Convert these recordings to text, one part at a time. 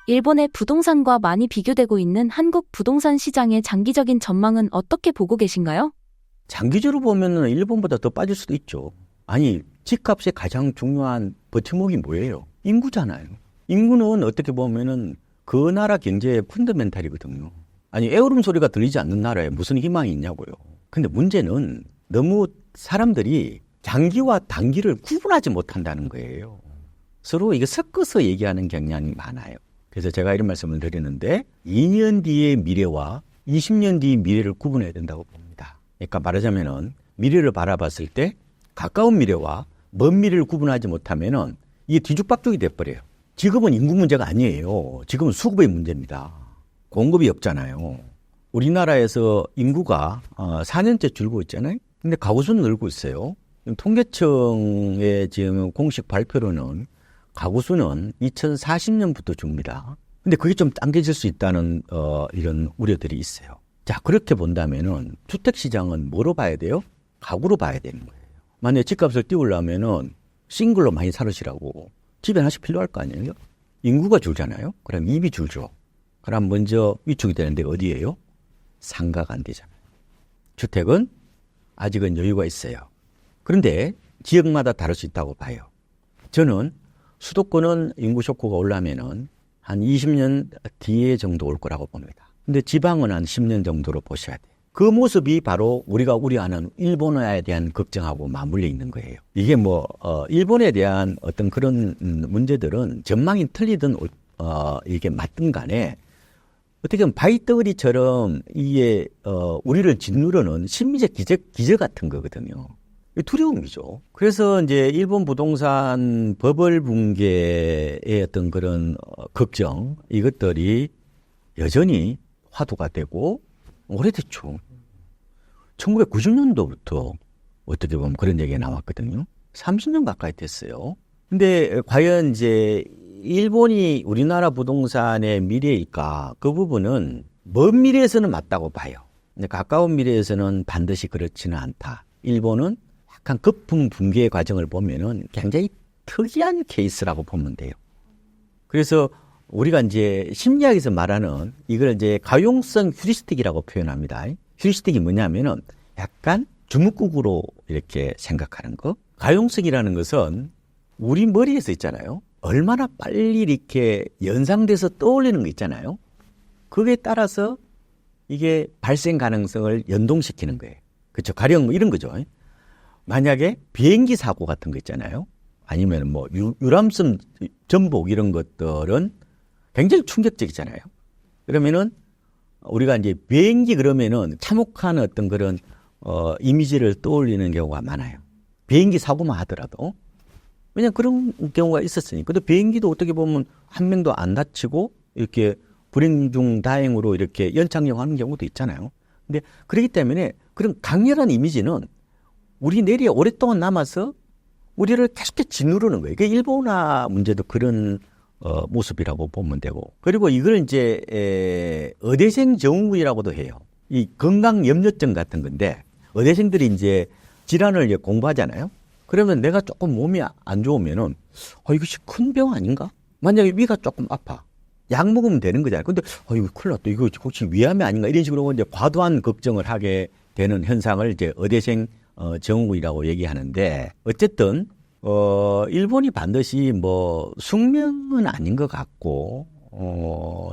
일본의 부동산과 많이 비교되고 있는 한국 부동산 시장의 장기적인 전망은 어떻게 보고 계신가요? 장기적으로 보면은 일본보다 더 빠질 수도 있죠. 아니, 집값의 가장 중요한 버팀목이 뭐예요? 인구잖아요. 인구는 어떻게 보면은 그 나라 경제의 펀더멘탈이거든요. 아니, 애울음 소리가 들리지 않는 나라에 무슨 희망이 있냐고요. 근데 문제는 너무 사람들이 장기와 단기를 구분하지 못한다는 거예요. 서로 이게 섞어서 얘기하는 경향이 많아요. 그래서 제가 이런 말씀을 드리는데 2년 뒤의 미래와 20년 뒤의 미래를 구분해야 된다고 봅니다. 그러니까 말하자면은 미래를 바라봤을 때 가까운 미래와 먼 미래를 구분하지 못하면은 이게 뒤죽박죽이 돼버려요. 지금은 인구 문제가 아니에요. 지금은 수급의 문제입니다. 공급이 없잖아요. 우리나라에서 인구가 4년째 줄고 있잖아요. 근데 가구수는 늘고 있어요. 통계청의 지금 공식 발표로는 가구수는 2040년부터 줍니다. 근데 그게 좀 당겨질 수 있다는 이런 우려들이 있어요. 자, 그렇게 본다면은 주택시장은 뭐로 봐야 돼요? 가구로 봐야 되는 거예요. 만약에 집값을 띄우려면은 싱글로 많이 살으시라고 집에 하나씩 필요할 거 아니에요? 인구가 줄잖아요. 그럼 입이 줄죠. 그럼 먼저 위축이 되는 데가 어디예요? 상가가 안 되잖아요. 주택은 아직은 여유가 있어요. 그런데 지역마다 다를 수 있다고 봐요. 저는 수도권은 인구 쇼크가 올라면은 한 20년 뒤에 정도 올 거라고 봅니다. 근데 지방은 한 10년 정도로 보셔야 돼요. 그 모습이 바로 우리가 우려하는 일본에 대한 걱정하고 맞물려 있는 거예요. 이게 일본에 대한 어떤 그런 문제들은 전망이 틀리든 이게 맞든 간에 어떻게 보면 바위덩어리처럼 이게 우리를 짓누르는 심리적 기저 같은 거거든요. 두려움이죠. 그래서 이제 일본 부동산 버블 붕괴의 어떤 그런 걱정, 이것들이 여전히 화두가 되고 오래됐죠. 1990년도부터 어떻게 보면 그런 얘기가 나왔거든요. 30년 가까이 됐어요. 근데 과연 이제 일본이 우리나라 부동산의 미래일까? 그 부분은 먼 미래에서는 맞다고 봐요. 근데 가까운 미래에서는 반드시 그렇지는 않다. 일본은 약간 거품 붕괴의 과정을 보면은 굉장히 특이한 케이스라고 보면 돼요. 그래서 우리가 이제 심리학에서 말하는 이걸 이제 가용성 휴리스틱이라고 표현합니다. 휴리스틱이 뭐냐면은 약간 주먹국으로 이렇게 생각하는 거. 가용성이라는 것은 우리 머리에서 있잖아요. 얼마나 빨리 이렇게 연상돼서 떠올리는 거 있잖아요. 그게 따라서 이게 발생 가능성을 연동시키는 거예요. 그렇죠. 가령 뭐 이런 거죠. 만약에 비행기 사고 같은 거 있잖아요. 아니면 유람선 전복 이런 것들은 굉장히 충격적이잖아요. 그러면은 우리가 이제 비행기 그러면은 참혹한 어떤 그런 이미지를 떠올리는 경우가 많아요. 비행기 사고만 하더라도. 왜냐면 그런 경우가 있었으니까. 근데 비행기도 어떻게 보면 한 명도 안 다치고 이렇게 불행 중 다행으로 이렇게 연착륙하는 경우도 있잖아요. 근데 그렇기 때문에 그런 강렬한 이미지는 우리 뇌리에 오랫동안 남아서 우리를 계속해서 짓누르는 거예요. 그게 일본화 문제도 그런 모습이라고 보면 되고. 그리고 이걸 이제 의대생 증후군이라고도 해요. 이 건강 염려증 같은 건데 의대생들이 이제 질환을 이제 공부하잖아요. 그러면 내가 조금 몸이 안 좋으면은 이것이 큰 병 아닌가? 만약에 위가 조금 아파. 약 먹으면 되는 거잖아요. 근데 이거 큰일 났다. 이거 혹시 위암이 아닌가? 이런 식으로 이제 과도한 걱정을 하게 되는 현상을 이제 의대생 증후군이라고 얘기하는데 어쨌든 일본이 반드시 숙명은 아닌 것 같고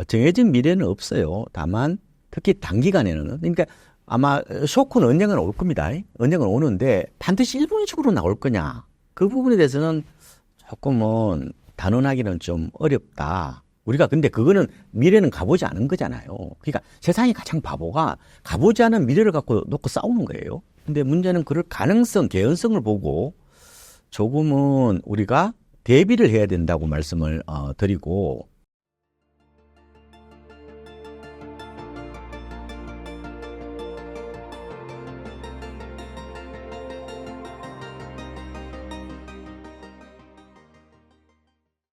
정해진 미래는 없어요. 다만 특히 단기간에는 그러니까 아마 쇼크는 언젠가는 올 겁니다. 언젠가는 오는데 반드시 일본식으로 나올 거냐 그 부분에 대해서는 조금은 단언하기는 좀 어렵다. 우리가 근데 그거는 미래는 가보지 않은 거잖아요. 그러니까 세상의 가장 바보가 가보지 않은 미래를 갖고 놓고 싸우는 거예요. 근데 문제는 그럴 가능성, 개연성을 보고 조금은 우리가 대비를 해야 된다고 말씀을 드리고